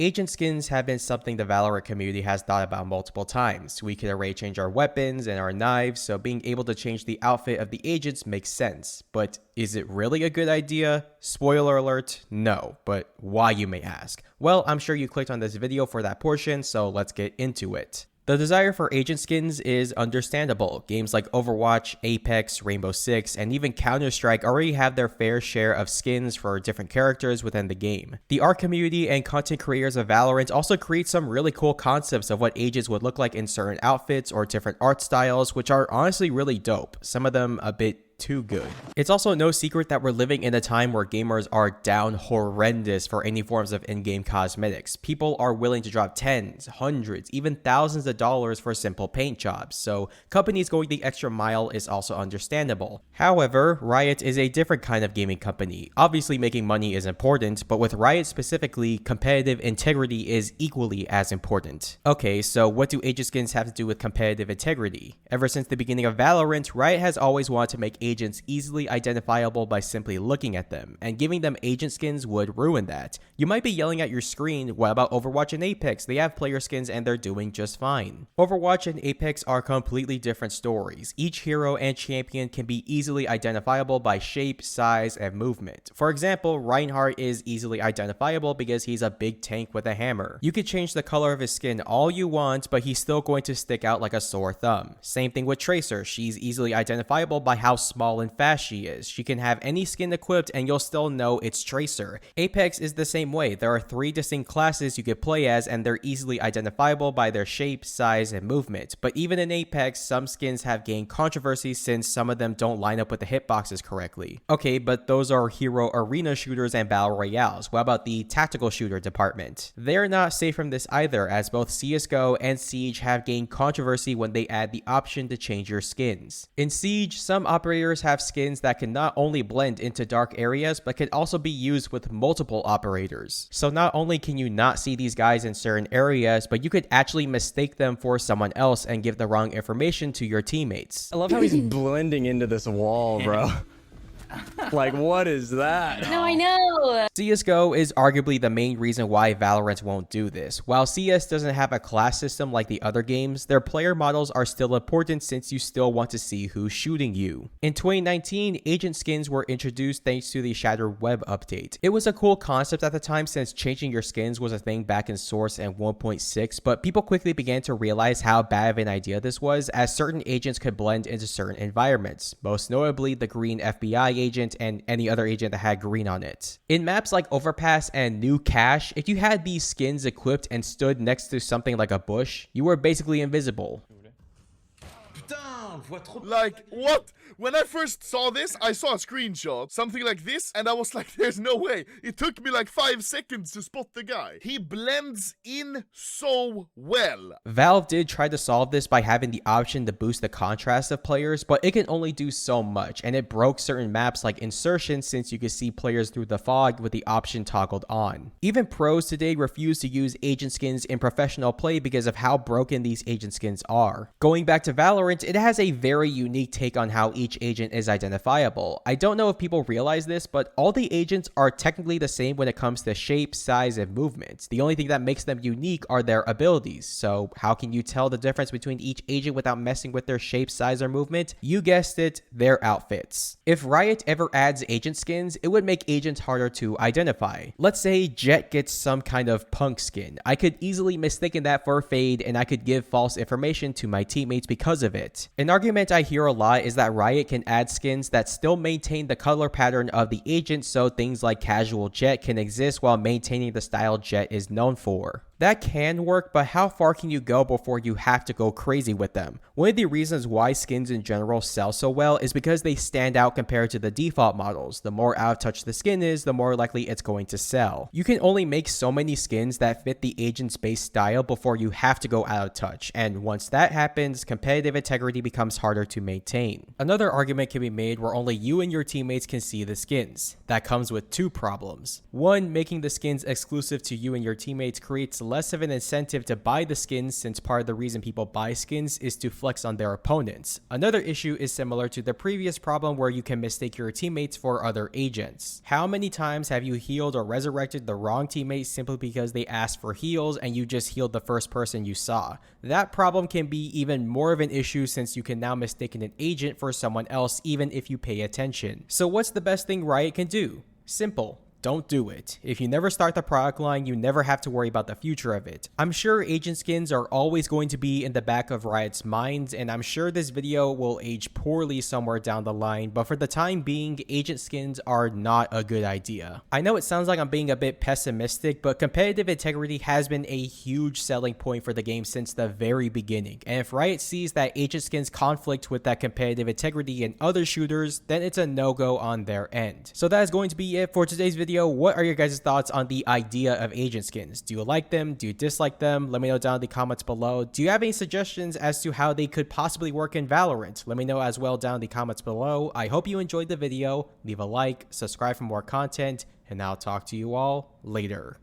Agent skins have been something the Valorant community has thought about multiple times. We could array change our weapons and our knives, so being able to change the outfit of the agents makes sense. But is it really a good idea? Spoiler alert, no. But why, you may ask? Well, I'm sure you clicked on this video for that portion, so let's get into it. The desire for agent skins is understandable. Games like Overwatch, Apex, Rainbow Six, and even Counter-Strike already have their fair share of skins for different characters within the game. The art community and content creators of Valorant also create some really cool concepts of what agents would look like in certain outfits or different art styles, which are honestly really dope. Some of them a bit too good. It's also no secret that we're living in a time where gamers are down horrendous for any forms of in-game cosmetics. People are willing to drop tens, hundreds, even thousands of dollars for simple paint jobs, so companies going the extra mile is also understandable. However, Riot is a different kind of gaming company. Obviously, making money is important, but with Riot specifically, competitive integrity is equally as important. Okay, so what do agent skins have to do with competitive integrity? Ever since the beginning of Valorant, Riot has always wanted to make agents easily identifiable by simply looking at them, and giving them agent skins would ruin that. You might be yelling at your screen, what about Overwatch and Apex? They have player skins and they're doing just fine. Overwatch and Apex are completely different stories. Each hero and champion can be easily identifiable by shape, size, and movement. For example, Reinhardt is easily identifiable because he's a big tank with a hammer. You could change the color of his skin all you want, but he's still going to stick out like a sore thumb. Same thing with Tracer. She's easily identifiable by how small and fast she is. She can have any skin equipped and you'll still know it's Tracer. Apex is the same way. There are 3 distinct classes you could play as and they're easily identifiable by their shape, size, and movement. But even in Apex, some skins have gained controversy since some of them don't line up with the hitboxes correctly. Okay, but those are hero arena shooters and battle royales. What about the tactical shooter department? They're not safe from this either, as both CSGO and Siege have gained controversy when they add the option to change your skins. In Siege, some operators have skins that can not only blend into dark areas, but can also be used with multiple operators. So not only can you not see these guys in certain areas, but you could actually mistake them for someone else and give the wrong information to your teammates. I love how he's blending into this wall, bro. Like, what is that? No, I know. CSGO is arguably the main reason why Valorant won't do this. While CS doesn't have a class system like the other games, their player models are still important since you still want to see who's shooting you. In 2019, agent skins were introduced thanks to the Shattered Web update. It was a cool concept at the time since changing your skins was a thing back in Source and 1.6, but people quickly began to realize how bad of an idea this was, as certain agents could blend into certain environments, most notably the green FBI agent and any other agent that had green on it. In maps like Overpass and New Cache, if you had these skins equipped and stood next to something like a bush, you were basically invisible. Like, what? When I first saw this, I saw a screenshot, something like this, and I was like, there's no way. It took me like 5 seconds to spot the guy. He blends in so well. Valve did try to solve this by having the option to boost the contrast of players, but it can only do so much, and it broke certain maps like Insertion since you could see players through the fog with the option toggled on. Even pros today refuse to use agent skins in professional play because of how broken these agent skins are. Going back to Valorant, it has a very unique take on how each agent is identifiable. I don't know if people realize this, but all the agents are technically the same when it comes to shape, size, and movement. The only thing that makes them unique are their abilities. So how can you tell the difference between each agent without messing with their shape, size, or movement? You guessed it, their outfits. If Riot ever adds agent skins, it would make agents harder to identify. Let's say Jett gets some kind of punk skin. I could easily mistake that for Fade, and I could give false information to my teammates because of it. An argument I hear a lot is that Riot can add skins that still maintain the color pattern of the agent, so things like casual Jett can exist while maintaining the style Jett is known for. That can work, but how far can you go before you have to go crazy with them? One of the reasons why skins in general sell so well is because they stand out compared to the default models. The more out of touch the skin is, the more likely it's going to sell. You can only make so many skins that fit the agent's base style before you have to go out of touch, and once that happens, competitive integrity becomes becomes harder to maintain. Another argument can be made where only you and your teammates can see the skins. That comes with two problems. One, making the skins exclusive to you and your teammates creates less of an incentive to buy the skins, since part of the reason people buy skins is to flex on their opponents. Another issue is similar to the previous problem where you can mistake your teammates for other agents. How many times have you healed or resurrected the wrong teammate simply because they asked for heals and you just healed the first person you saw? That problem can be even more of an issue since you can now mistake an agent for someone else even if you pay attention. So what's the best thing Riot can do? Simple. Don't do it. If you never start the product line, you never have to worry about the future of it. I'm sure agent skins are always going to be in the back of Riot's minds, and I'm sure this video will age poorly somewhere down the line, but for the time being, agent skins are not a good idea. I know it sounds like I'm being a bit pessimistic, but competitive integrity has been a huge selling point for the game since the very beginning, and if Riot sees that agent skins conflict with that competitive integrity in other shooters, then it's a no-go on their end. So that is going to be it for today's video. What are your guys' thoughts on the idea of agent skins? Do you like them? Do you dislike them? Let me know down in the comments below. Do you have any suggestions as to how they could possibly work in Valorant? Let me know as well down in the comments below. I hope you enjoyed the video. Leave a like, subscribe for more content, and I'll talk to you all later.